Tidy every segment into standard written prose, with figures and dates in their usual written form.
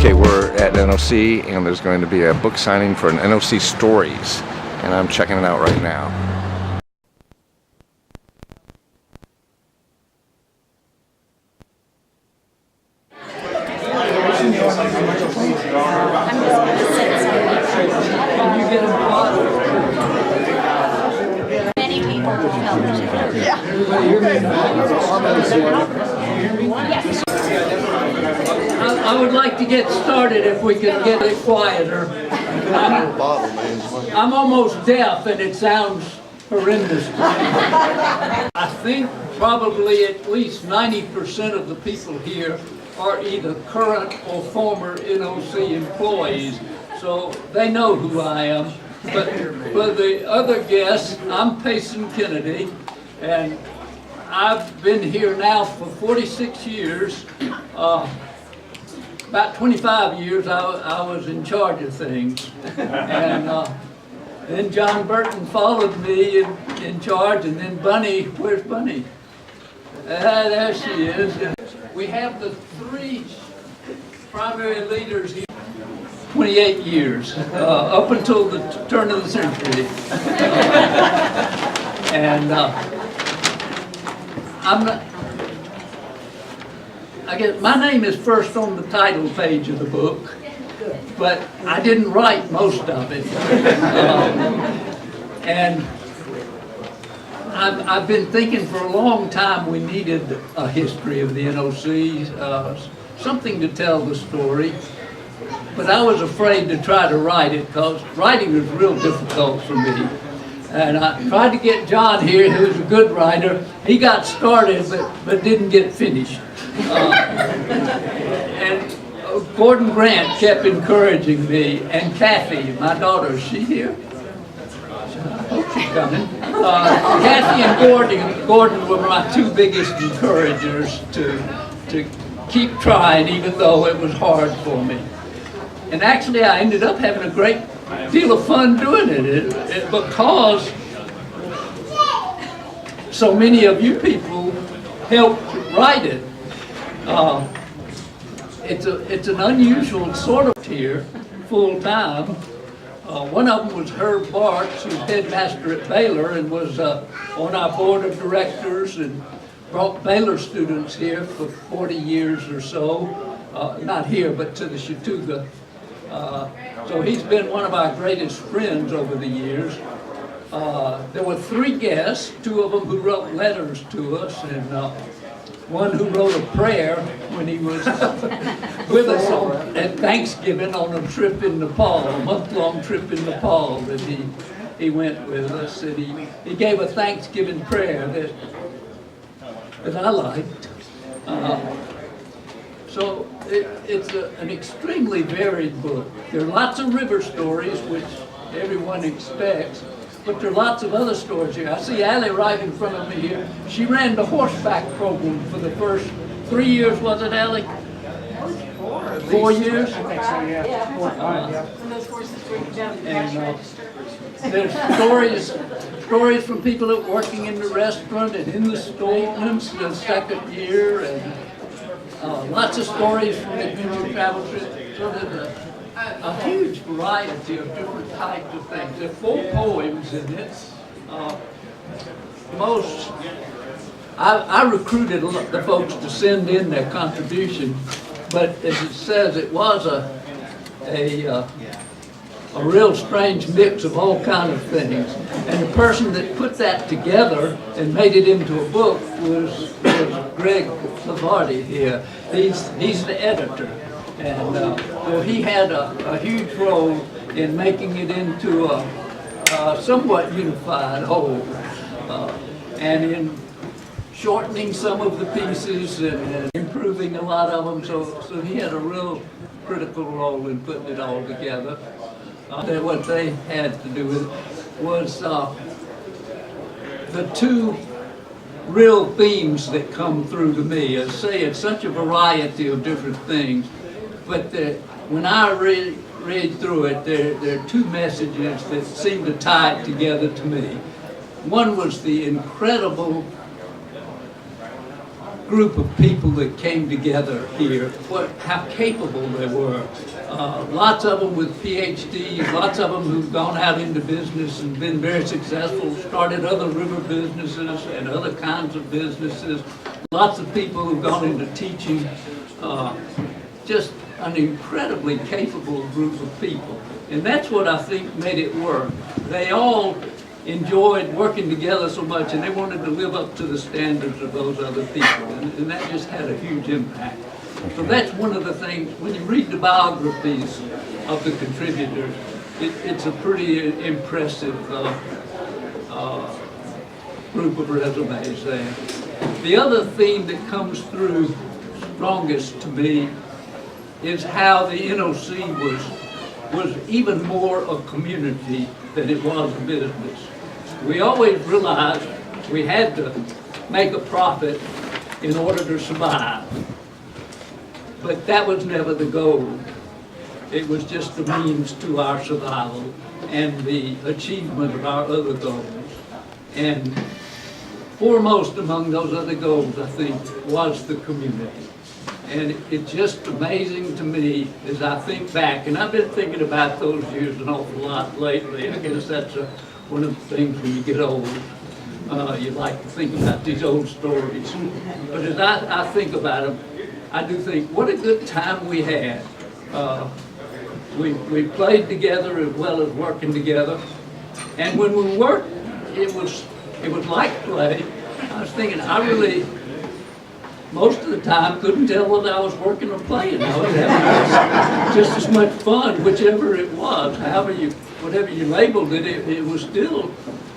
Okay, we're at NOC and there's going to be a book signing for an NOC Stories, and I'm checking it out right now. Many people will help you. Yes. I would like to get started if we could get it quieter. I'm almost deaf and it sounds horrendous to me. I think probably at least 90% of the people here are either current or former NOC employees, so they know who I am. But for the other guests, I'm Payson Kennedy, and I've been here now for 46 years. About 25 years I was in charge of things. And then John Burton followed me in charge, and then Bunny, where's Bunny? There she is. And we have the three primary leaders here. 28 years, up until the turn of the century. I guess my name is first on the title page of the book, but I didn't write most of it. And I've been thinking for a long time we needed a history of the NOC, something to tell the story. But I was afraid to try to write it because writing was real difficult for me. And I tried to get John here, who's a good writer. He got started but didn't get finished. And Gordon Grant kept encouraging me, and Kathy, my daughter, is she here? I hope she's coming. Kathy and Gordon were my two biggest encouragers to keep trying, even though it was hard for me. And actually, I ended up having a great deal of fun doing it because so many of you people helped write it. It's an unusual sort of here, full time. One of them was Herb Bartz, who's headmaster at Baylor and was on our board of directors and brought Baylor students here for 40 years or so. Not here, but to the Chautauqua. So he's been one of our greatest friends over the years. There were three guests, two of them who wrote letters to us, and one who wrote a prayer when he was with us at Thanksgiving on a trip in Nepal, a month-long trip in Nepal that he went with us. And he gave a Thanksgiving prayer that I liked. So it's an extremely varied book. There are lots of river stories, which everyone expects, but there are lots of other stories here. I see Allie right in front of me here. She ran the horseback program for the first 3 years, was it, Allie? 4 years? I think so, yeah. And there's stories from people that are working in the restaurant and in the statements the second year, and lots of stories from the adventure travel trip. So there's a huge variety of different types of things. There are 4 poems in it. I recruited the folks to send in their contribution, but as it says, it was a real strange mix of all kinds of things. And the person that put that together and made it into a book was Greg Lavardi here. He's the editor. And well, he had a huge role in making it into a somewhat unified whole, and in shortening some of the pieces and improving a lot of them. So he had a real critical role in putting it all together. What they had to do with was the two real themes that come through to me. As I say, it's such a variety of different things. But when I read through it, there are two messages that seem to tie it together to me. One was the incredible group of people that came together here, how capable they were. Lots of them with PhDs, lots of them who've gone out into business and been very successful, started other river businesses and other kinds of businesses. Lots of people who've gone into teaching. Just an incredibly capable group of people. And that's what I think made it work. They all enjoyed working together so much, and they wanted to live up to the standards of those other people, and that just had a huge impact. So that's one of the things, when you read the biographies of the contributors, it's a pretty impressive group of resumes there. The other theme that comes through strongest to me is how the NOC was even more a community than it was a business. We always realized we had to make a profit in order to survive. But that was never the goal. It was just the means to our survival and the achievement of our other goals. And foremost among those other goals, I think, was the community. And it's just amazing to me as I think back, and I've been thinking about those years an awful lot lately. I guess that's one of the things when you get old, you like to think about these old stories. But as I think about them, I do think, what a good time we had. We played together as well as working together. And when we worked, it was like play. I was thinking, I really, most of the time, couldn't tell whether I was working or playing. I was having just as much fun, whichever it was. Whatever you labeled it, it was still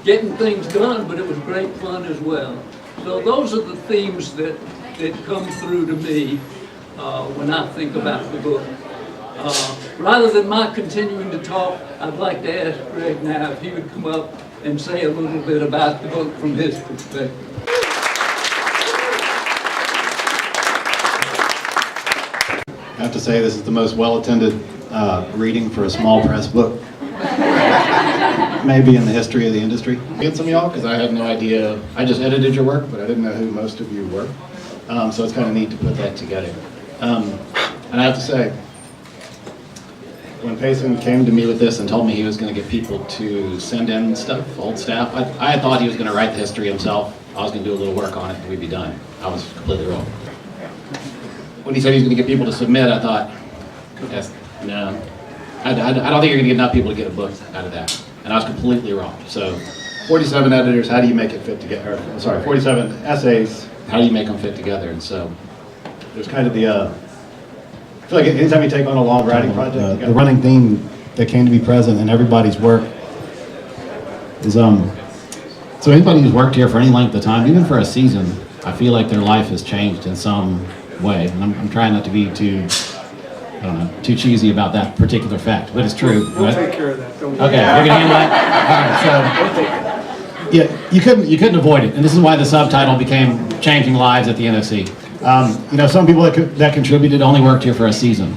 getting things done, but it was great fun as well. So those are the themes that come through to me when I think about the book. Rather than my continuing to talk, I'd like to ask Greg now if he would come up and say a little bit about the book from his perspective. I have to say this is the most well-attended reading for a small press book, maybe in the history of the industry. Get some of y'all, because I had no idea. I just edited your work, but I didn't know who most of you were. So it's kind of neat to put that together. And I have to say, when Payson came to me with this and told me he was going to get people to send in stuff, old staff, I had thought he was going to write the history himself. I was going to do a little work on it and we'd be done. I was completely wrong. When he said he was going to get people to submit, I thought, yes, no. I don't think you're going to get enough people to get a book out of that. And I was completely wrong. So 47 editors, how do you make it fit together? Or, sorry, 47 essays, how do you make them fit together? And so there's kind of the, I feel like anytime you take on a long writing project, the running theme that came to be present in everybody's work is, so anybody who's worked here for any length of time, even for a season, I feel like their life has changed in some way. And I'm trying not to be too, I don't know, too cheesy about that particular fact, but it's true. We'll take care of that. Don't worry. Okay, you're gonna handle that? All right, so yeah, you couldn't avoid it, and this is why the subtitle became "Changing Lives at the NOC." You know, some people that contributed only worked here for a season,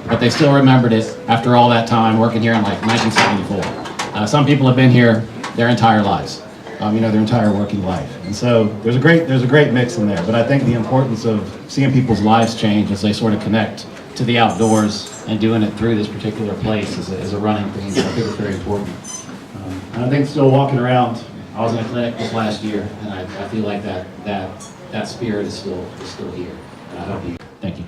but they still remembered it after all that time working here in like 1974. Some people have been here their entire lives, you know, their entire working life, and so there's a great mix in there. But I think the importance of seeing people's lives change as they sort of connect to the outdoors and doing it through this particular place is a running theme. So I think it's very important. And I think still walking around, I was in a clinic this last year, and I feel like that spirit is still here. And I hope you. Thank you.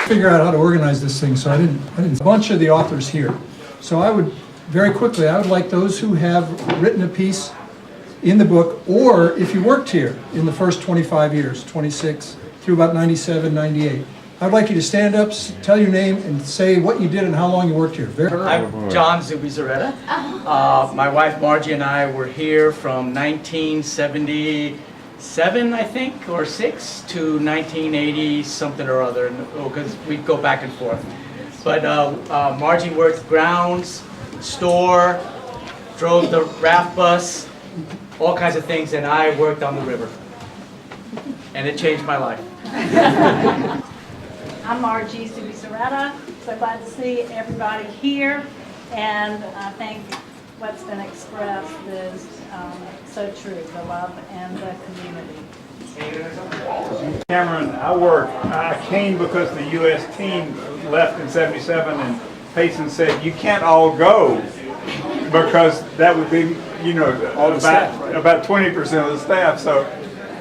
Figure out how to organize this thing, so I didn't. A bunch of the authors here. So I would very quickly. I would like those who have written a piece in the book, or if you worked here in the first 25 years, 26 through about 97, 98. I'd like you to stand up, tell your name, and say what you did and how long you worked here. I'm John Zubi-Zaretta. My wife Margie and I were here from 1977, I think, or 6 to 1980 something or other, because we'd go back and forth. But Margie worked grounds, store, drove the raft bus, all kinds of things, and I worked on the river. And it changed my life. I'm Margie Zubi-Zaretta. So glad to see everybody here, and I think what's been expressed is So true, the love and the community. Cameron, I came because the U.S. team left in '77, and Payson said, you can't all go, because that would be, about 20% of the staff. So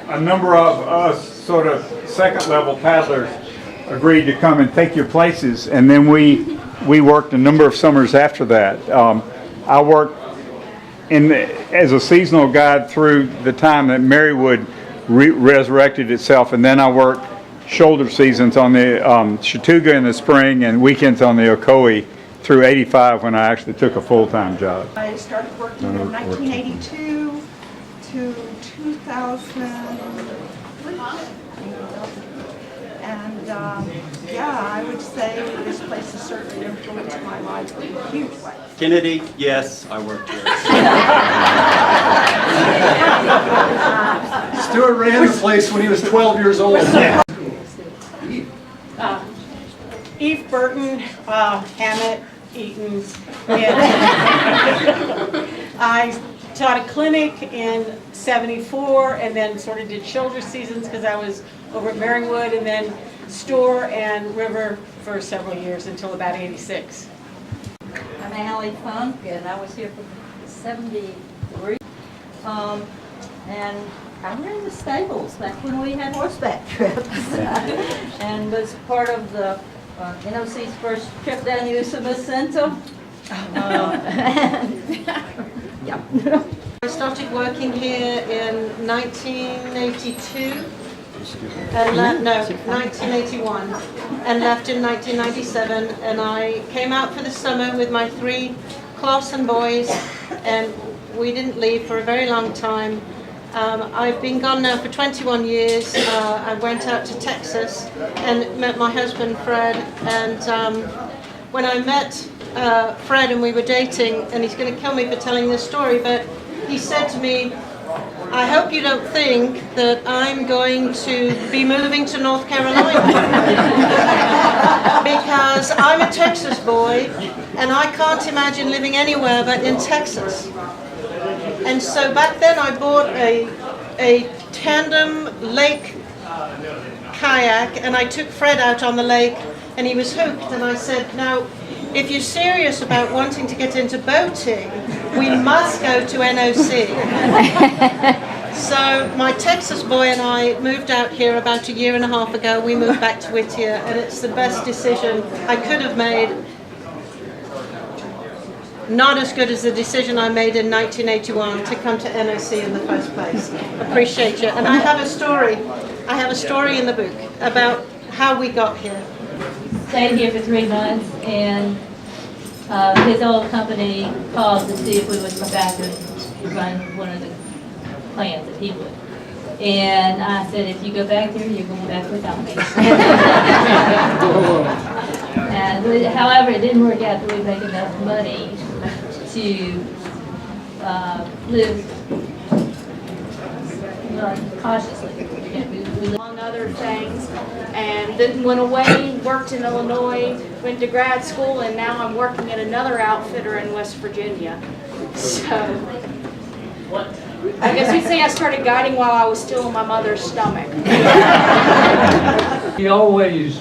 a number of us sort of second level paddlers agreed to come and take your places, and then we worked a number of summers after that. I worked as a seasonal guide through the time that Marywood resurrected itself, and then I worked shoulder seasons on the Chattooga in the spring and weekends on the Ocoee through '85 when I actually took a full-time job. I started working in 1982 to 2003. And yeah, I would say this place has certainly influenced my life in a huge way. Kennedy, yes, I worked here. Stuart ran the place when he was 12 years old. Eve Burton, Hammett, Eaton. I taught a clinic in '74 and then sort of did shoulder seasons because I was over at Marywood, and then Store and River for several years until about '86. I'm Allie Funk, and I was here for '73. And I ran the stables back when we had horseback trips, and was part of the NOC's first trip down to Usama Center. Yeah. I started working here in 1982, and 1981, and left in 1997, and I came out for the summer with my 3 Clawson boys, and we didn't leave for a very long time. I've been gone now for 21 years. I went out to Texas and met my husband Fred, and when I met Fred and we were dating, and he's going to kill me for telling this story, but he said to me, I hope you don't think that I'm going to be moving to North Carolina because I'm a Texas boy and I can't imagine living anywhere but in Texas. And so back then I bought a tandem lake kayak, and I took Fred out on the lake and he was hooked, and I said, now if you're serious about wanting to get into boating, we must go to NOC. So my Texas boy and I moved out here about a year and a half ago. We moved back to Whittier, and it's the best decision I could have made. Not as good as the decision I made in 1981 to come to NOC in the first place. Appreciate you. And I have a story in the book about how we got here. Stayed here for 3 months, and his old company called to see if we would come back and run one of the plants that he would. And I said, if you go back there, you're going back without me. And, however, it didn't work out that we make enough money to live cautiously. Among other things, and then went away, worked in Illinois, went to grad school, and now I'm working at another outfitter in West Virginia. So, I guess we'd say I started guiding while I was still in my mother's stomach. We always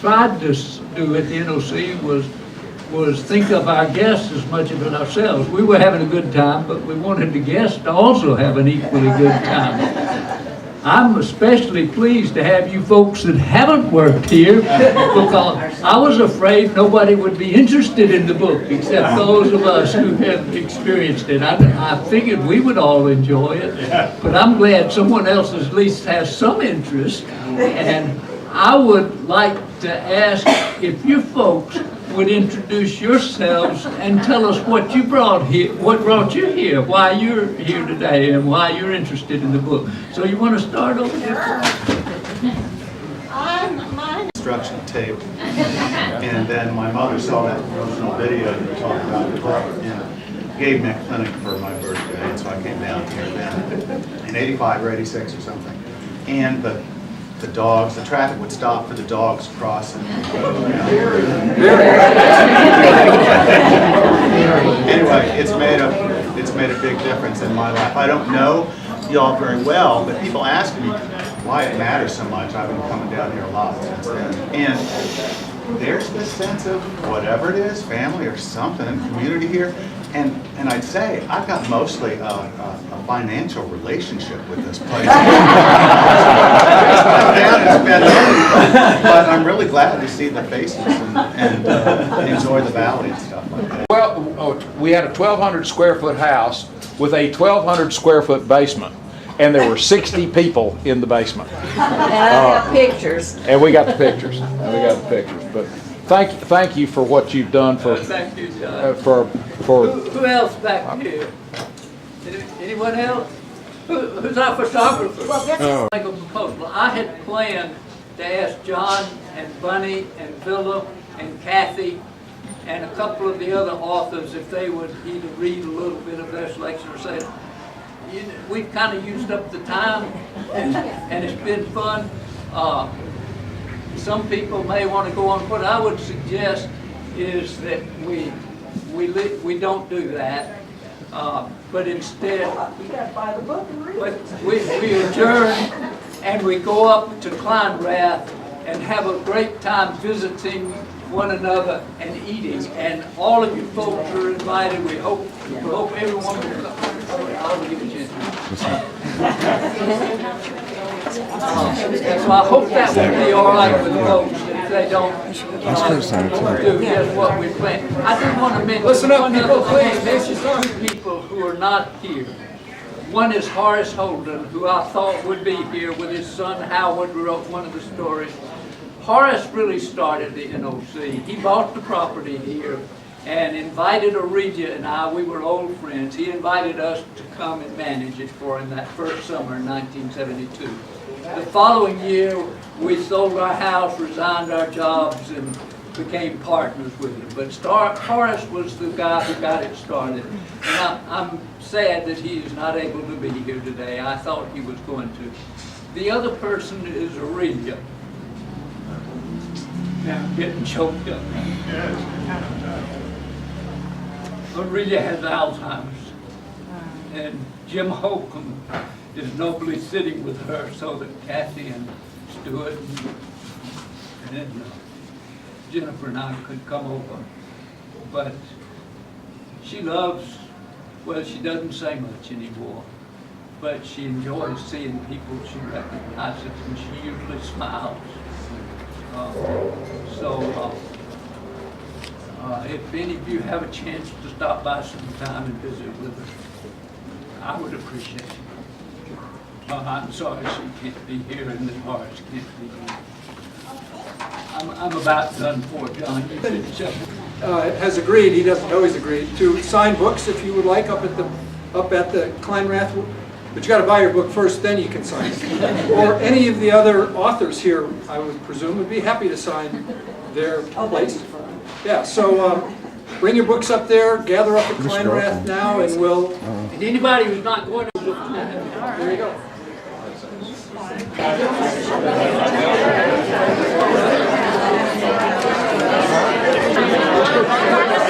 tried to do at the NOC was think of our guests as much of it ourselves. We were having a good time, but we wanted the guests to also have an equally good time. I'm especially pleased to have you folks that haven't worked here, because I was afraid nobody would be interested in the book except those of us who have experienced it. I figured we would all enjoy it, but I'm glad someone else at least has some interest. And I would like to ask if you folks would introduce yourselves and tell us what you brought here, what brought you here, why you're here today, and why you're interested in the book. So you want to start over here? Instruction tape. And then my mother saw that promotional video you were talking about the book and gave me a clinic for my birthday, and so I came down here then in '85 or '86 or something. And the dogs, the traffic would stop for the dogs crossing. Anyway, it's made of it's made a big difference in my life. I don't know y'all very well, but people ask me why it matters so much. I've been coming down here a lot since then. And there's this sense of whatever it is, family or something, community here. And I'd say I've got mostly a financial relationship with this place. But I'm really glad to see the faces and enjoy the valley and stuff like that. Well, we had a 1,200 square foot house with a 1,200 square foot basement, and there were 60 people in the basement. And I have pictures. And we got the pictures. But thank you for what you've done for Thank you, John. for Who else back here? Anyone else? Who's our photographer? Make a proposal. I had planned to ask John and Bunny and Philip and Kathy and a couple of the other authors if they would either read a little bit of their selection or say, we've kind of used up the time and it's been fun. Some people may want to go on. What I would suggest is that we don't do that, but instead we adjourn and we go up to Kleinrath and have a great time visiting one another and eating. And all of you folks are invited. We hope everyone will come. I'll give it to you. So I hope that will be all right with folks if they don't do just what we planned. I did want to mention one other thing. There's two people who are not here. One is Horace Holden, who I thought would be here with his son Howard, who wrote one of the stories. Horace really started the NOC. He bought the property here and invited Aurelia and I, we were old friends. He invited us to come and manage it for him that first summer in 1972. The following year, we sold our house, resigned our jobs, and became partners with him. But Horace was the guy who got it started. And I'm sad that he is not able to be here today. I thought he was going to. The other person is Aurelia. Now I'm getting choked up. Aurelia has Alzheimer's. And Jim Holcomb is nobly sitting with her so that Kathy and Stuart and Jennifer and I could come over. But she loves, well, she doesn't say much anymore, but she enjoys seeing people she recognizes, and she usually smiles. If any of you have a chance to stop by sometime and visit with her, I would appreciate it. I'm sorry she can't be here and that Horace can't be here. I'm about done for, John. You finish up. Has agreed, he doesn't know he's agreed, to sign books if you would like up at the Kleinrath. But you got to buy your book first, then you can sign it. Or any of the other authors here, I would presume, would be happy to sign their place. Yeah, so bring your books up there, gather up at Kleinrath now, and we'll... And anybody who's not going to look at it, there you go. Thank you.